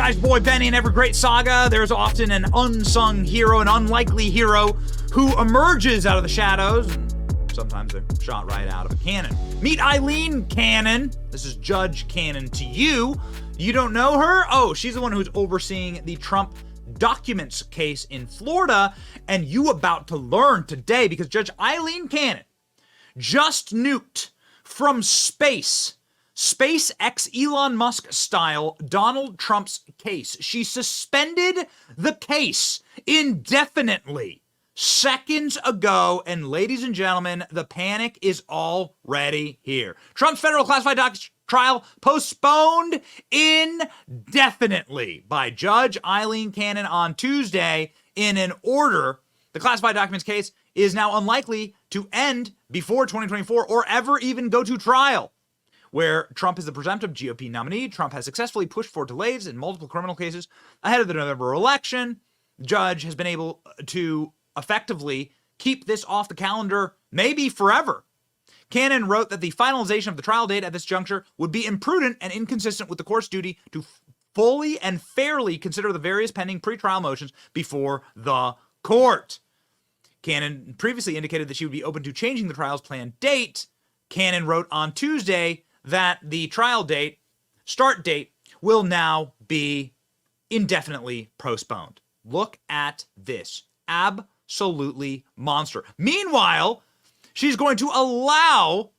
guys, boy Benny. In every great saga, there's often an unsung hero, an unlikely hero who emerges out of the shadows. And sometimes they're shot right out of a cannon. Meet Eileen Cannon. This is Judge Cannon to you. You don't know her? Oh, she's the one who's overseeing the Trump documents case in Florida. And you about to learn today, because Judge Eileen Cannon just nuked from space, SpaceX Elon Musk style, Donald Trump's case. She suspended the case indefinitely seconds ago. And ladies and gentlemen, the panic is already here. Trump's federal classified documents trial postponed indefinitely by Judge Eileen Cannon on Tuesday in an order. The classified documents case is now unlikely to end before 2024 or ever even go to trial. Where Trump is the presumptive GOP nominee, Trump has successfully pushed for delays in multiple criminal cases ahead of the November election. The judge has been able to effectively keep this off the calendar maybe forever. Cannon wrote that the finalization of the trial date at this juncture would be imprudent and inconsistent with the court's duty to fully and fairly consider the various pending pretrial motions before the court. Cannon previously indicated that she would be open to changing the trial's planned date. Cannon wrote on Tuesday that the trial date, start date, will now be indefinitely postponed. Look at this. Absolutely monster. Meanwhile, she's going to allow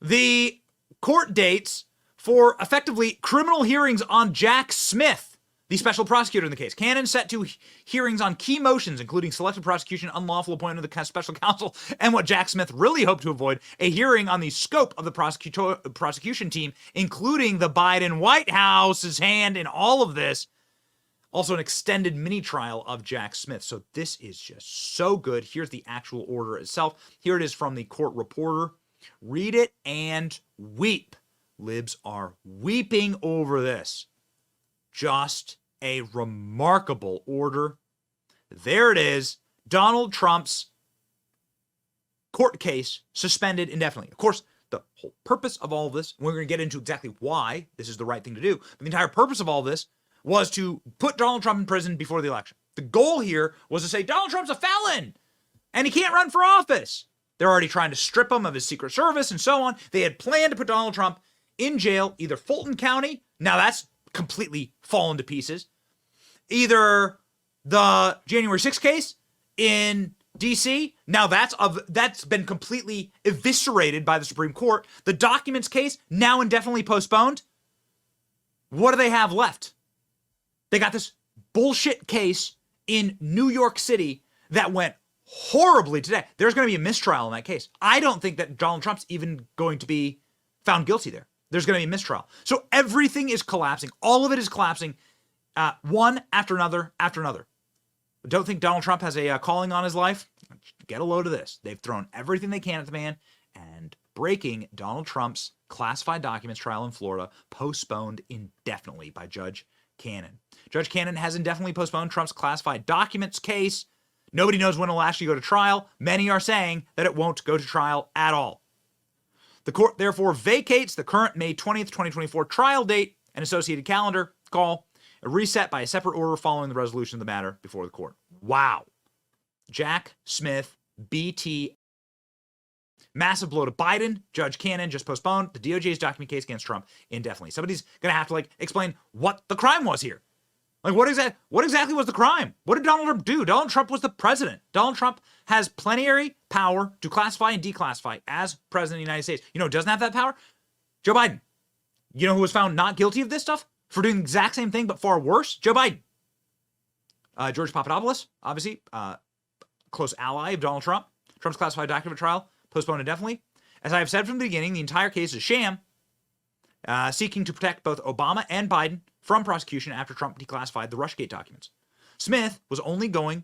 the court dates for effectively criminal hearings on Jack Smith, the special prosecutor in the case. Cannon set to hearings on key motions, including selective prosecution, unlawful appointment of the special counsel, and what Jack Smith really hoped to avoid, a hearing on the scope of the prosecution team, including the Biden White House's hand in all of this. Also an extended mini trial of Jack Smith. So this is just so good. Here's the actual order itself. Here it is from the court reporter. Read it and weep. Libs are weeping over this. Just a remarkable order. There it is. Donald Trump's court case suspended indefinitely. Of course, the whole purpose of all of this, we're going to get into exactly why this is the right thing to do, but the entire purpose of all this was to put Donald Trump in prison before the election. The goal here was to say Donald Trump's a felon and he can't run for office. They're already trying to strip him of his Secret Service and so on. They had planned to put Donald Trump in jail, either Fulton County. Now that's completely fallen to pieces. Either the January 6th case in DC. Now that's been completely eviscerated by the Supreme Court. The documents case now indefinitely postponed. What do they have left? They got this bullshit case in New York City that went horribly today. There's going to be a mistrial in that case. I don't think that Donald Trump's even going to be found guilty there. There's going to be a mistrial. So everything is collapsing. All of it is collapsing, one after another after another. Don't think Donald Trump has a calling on his life? Get a load of this. They've thrown everything they can at the man, and breaking Donald Trump's classified documents trial in Florida postponed indefinitely by Judge Cannon. Judge Cannon has indefinitely postponed Trump's classified documents case. Nobody knows when it'll actually go to trial. Many are saying that it won't go to trial at all. The court therefore vacates the current May 20th, 2024 trial date and associated calendar call, reset by a separate order following the resolution of the matter before the court. Wow. Jack Smith, BT. Massive blow to Biden. Judge Cannon just postponed the DOJ's document case against Trump indefinitely. Somebody's going to have to explain what the crime was here. What exactly was the crime? What did Donald Trump do? Donald Trump was the president. Donald Trump has plenary power to classify and declassify as president of the United States. You know who doesn't have that power? Joe Biden. You know who was found not guilty of this stuff for doing the exact same thing but far worse? Joe Biden. George Papadopoulos, obviously, close ally of Donald Trump. Trump's classified document trial postponed indefinitely. As I have said from the beginning, the entire case is a sham, seeking to protect both Obama and Biden from prosecution after Trump declassified the Rushgate documents. Smith was only going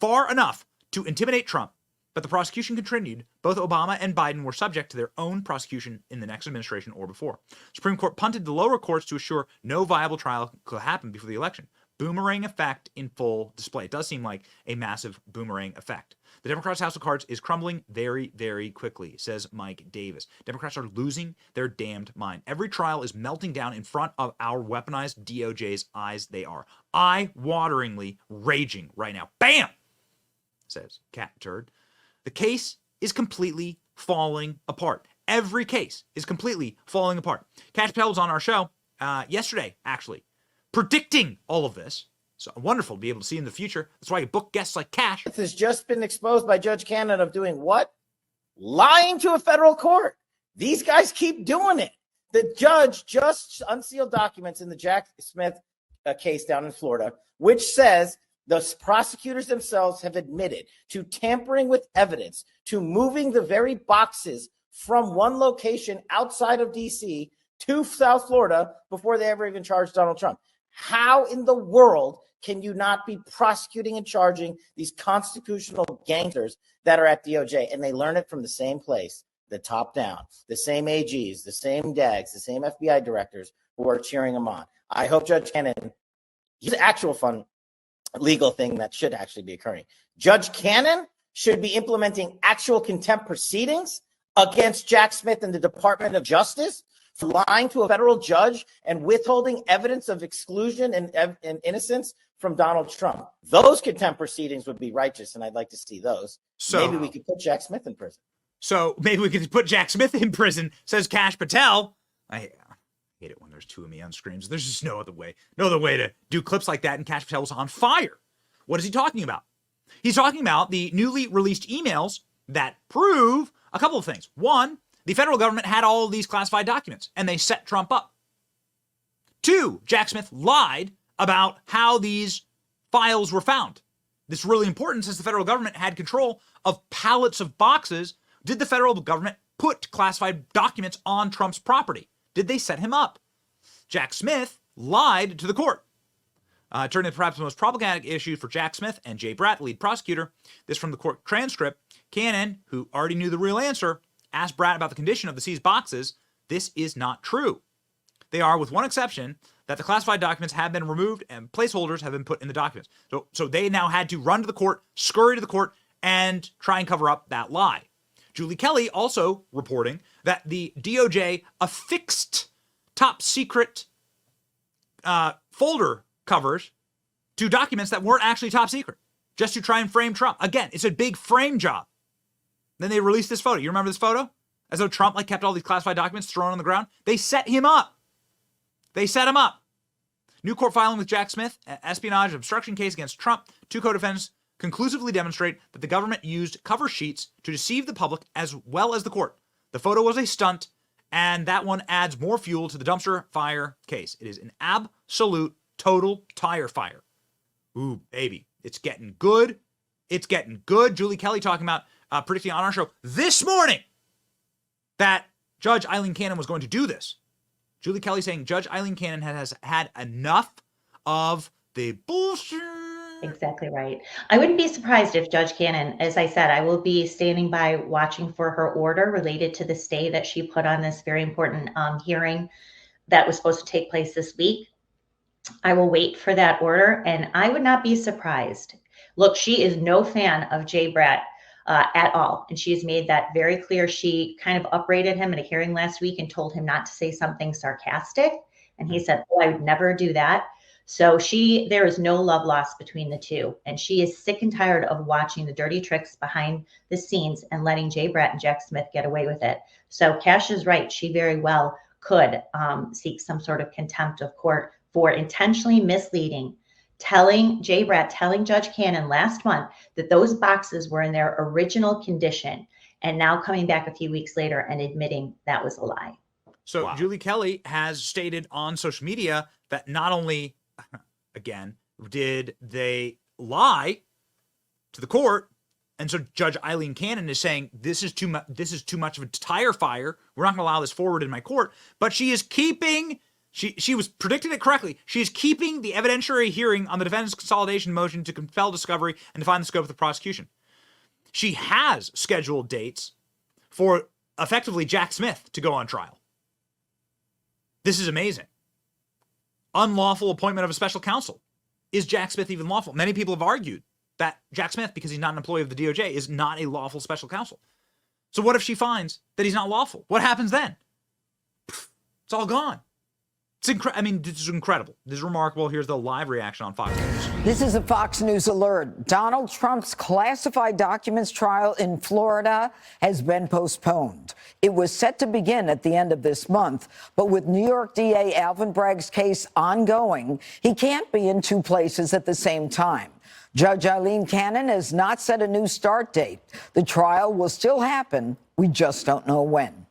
far enough to intimidate Trump, but the prosecution continued. Both Obama and Biden were subject to their own prosecution in the next administration or before. Supreme Court punted the lower courts to assure no viable trial could happen before the election. Boomerang effect in full display. It does seem like a massive boomerang effect. The Democrats' House of Cards is crumbling very, very quickly, says Mike Davis. Democrats are losing their damned mind. Every trial is melting down in front of our weaponized DOJ's eyes. They are eye-wateringly raging right now. Bam! Says Cat Turd. The case is completely falling apart. Every case is completely falling apart. Kash Patel was on our show yesterday, actually, predicting all of this. So wonderful to be able to see in the future. That's why you book guests like Cash. This has just been exposed by Judge Cannon of doing what? Lying to a federal court. These guys keep doing it. The judge just unsealed documents in the Jack Smith case down in Florida, which says the prosecutors themselves have admitted to tampering with evidence, to moving the very boxes from one location outside of D.C. to South Florida before they ever even charged Donald Trump. How in the world can you not be prosecuting and charging these constitutional gangsters that are at DOJ? And they learn it from the same place, the top down, the same AGs, the same DAGs, the same FBI directors who are cheering them on. I hope Judge Cannon, he's an actual fun legal thing that should actually be occurring. Judge Cannon should be implementing actual contempt proceedings against Jack Smith and the Department of Justice for lying to a federal judge and withholding evidence of exclusion and innocence from Donald Trump. Those contempt proceedings would be righteous, and I'd like to see those. So maybe we could put Jack Smith in prison. So maybe we could put Jack Smith in prison, says Kash Patel. I hate it when there's two of me on screens. There's just no other way to do clips like that, and Kash Patel was on fire. What is he talking about? He's talking about the newly released emails that prove a couple of things. One, the federal government had all of these classified documents, and they set Trump up. Two, Jack Smith lied about how these files were found. This is really important since the federal government had control of pallets of boxes. Did the federal government put classified documents on Trump's property? Did they set him up? Jack Smith lied to the court. Turning to perhaps the most problematic issue for Jack Smith and Jay Bratt, lead prosecutor. This from the court transcript. Cannon, who already knew the real answer, asked Bratt about the condition of the seized boxes. This is not true. They are, with one exception, that the classified documents have been removed and placeholders have been put in the documents. So they now had to run to the court, scurry to the court, and try and cover up that lie. Julie Kelly also reporting that the DOJ affixed top secret folder covers to documents that weren't actually top secret, just to try and frame Trump. Again, it's a big frame job. Then they released this photo. You remember this photo? As though Trump kept all these classified documents thrown on the ground. They set him up. They set him up. New court filing with Jack Smith, espionage obstruction case against Trump. Two co-defendants conclusively demonstrate that the government used cover sheets to deceive the public as well as the court. The photo was a stunt, and that one adds more fuel to the dumpster fire case. It is an absolute total tire fire. Ooh, baby. It's getting good. It's getting good. Julie Kelly talking about predicting on our show this morning that Judge Eileen Cannon was going to do this. Julie Kelly saying Judge Eileen Cannon has had enough of the bullshit. Exactly right. I wouldn't be surprised if Judge Cannon, as I said, I will be standing by watching for her order related to the stay that she put on this very important hearing that was supposed to take place this week. I will wait for that order, and I would not be surprised. Look, she is no fan of Jay Bratt at all, and she has made that very clear. She kind of upbraided him at a hearing last week and told him not to say something sarcastic, and he said, "Oh, I would never do that." So there is no love lost between the two, and she is sick and tired of watching the dirty tricks behind the scenes and letting Jay Bratt and Jack Smith get away with it. So Cash is right. She very well could seek some sort of contempt of court for intentionally misleading, telling Judge Cannon last month that those boxes were in their original condition, and now coming back a few weeks later and admitting that was a lie. So Wow. Julie Kelly has stated on social media that not only, again, did they lie to the court, and so Judge Eileen Cannon is saying this is too much of a tire fire. We're not going to allow this forward in my court, but she is keeping. She was predicting it correctly. She is keeping the evidentiary hearing on the defendant's consolidation motion to compel discovery and define the scope of the prosecution. She has scheduled dates for effectively Jack Smith to go on trial. This is amazing. Unlawful appointment of a special counsel. Is Jack Smith even lawful? Many people have argued that Jack Smith, because he's not an employee of the DOJ, is not a lawful special counsel. So what if she finds that he's not lawful? What happens then? It's all gone. This is incredible. This is remarkable. Here's the live reaction on Fox News. This is a Fox News alert. Donald Trump's classified documents trial in Florida has been postponed. It was set to begin at the end of this month, but with New York DA Alvin Bragg's case ongoing, he can't be in two places at the same time. Judge Eileen Cannon has not set a new start date. The trial will still happen. We just don't know when.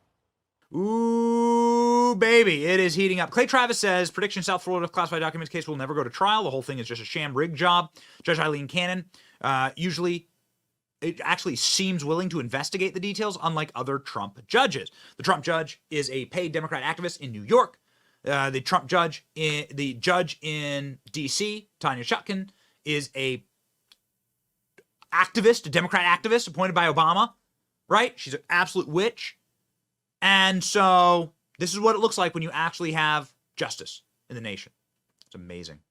Ooh, baby, it is heating up. Clay Travis says, prediction South Florida classified documents case will never go to trial. The whole thing is just a sham rig job. Judge Eileen Cannon it actually seems willing to investigate the details, unlike other Trump judges. The Trump judge is a paid Democrat activist in New York. The judge in D.C., Tanya Chutkan, is a Democrat activist appointed by Obama, right? She's an absolute witch. And so this is what it looks like when you actually have justice in the nation. It's amazing.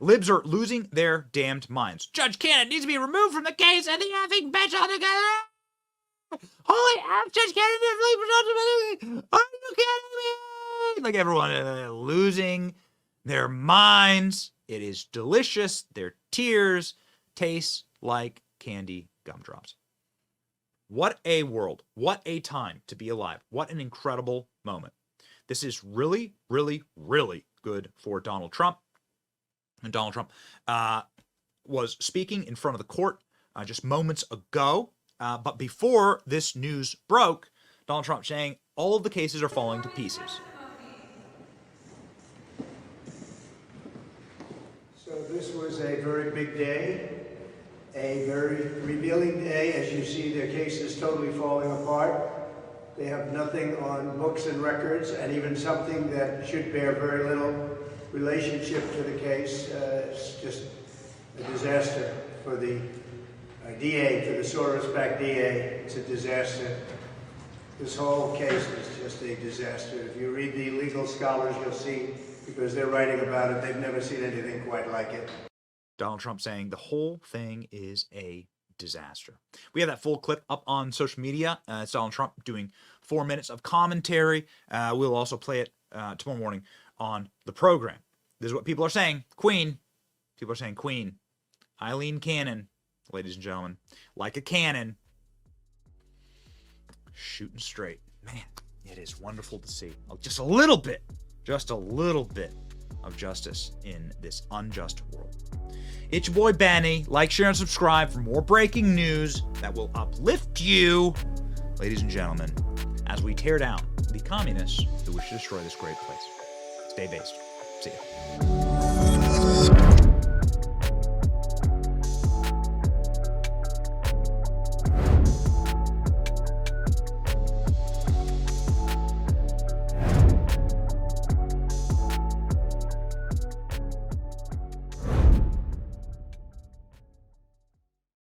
Libs are losing their damned minds. Judge Cannon needs to be removed from the case and the effing bench altogether. Holy F, Judge Cannon, are you kidding me? Like everyone losing their minds. It is delicious. Their tears taste like candy gumdrops. What a world. What a time to be alive. What an incredible moment. This is really, really, really good for Donald Trump. And Donald Trump was speaking in front of the court just moments ago. But before this news broke, Donald Trump saying all of the cases are falling to pieces. So this was a very big day. A very revealing day. As you see, their case is totally falling apart. They have nothing on books and records, and even something that should bear very little relationship to the case. It's just a disaster for the DA, for the Soros-backed DA. It's a disaster. This whole case is just a disaster. If you read the legal scholars, you'll see, because they're writing about it, they've never seen anything quite like it. Donald Trump saying the whole thing is a disaster. We have that full clip up on social media. It's Donald Trump doing 4 minutes of commentary. We'll also play it tomorrow morning on the program. This is what people are saying. Queen. People are saying Queen. Eileen Cannon, ladies and gentlemen. Like a cannon. Shooting straight. Man, it is wonderful to see. Just a little bit of justice in this unjust world. It's your boy Benny. Like, share, and subscribe for more breaking news that will uplift you, ladies and gentlemen, as we tear down the communists who wish to destroy this great place. Stay based. See ya.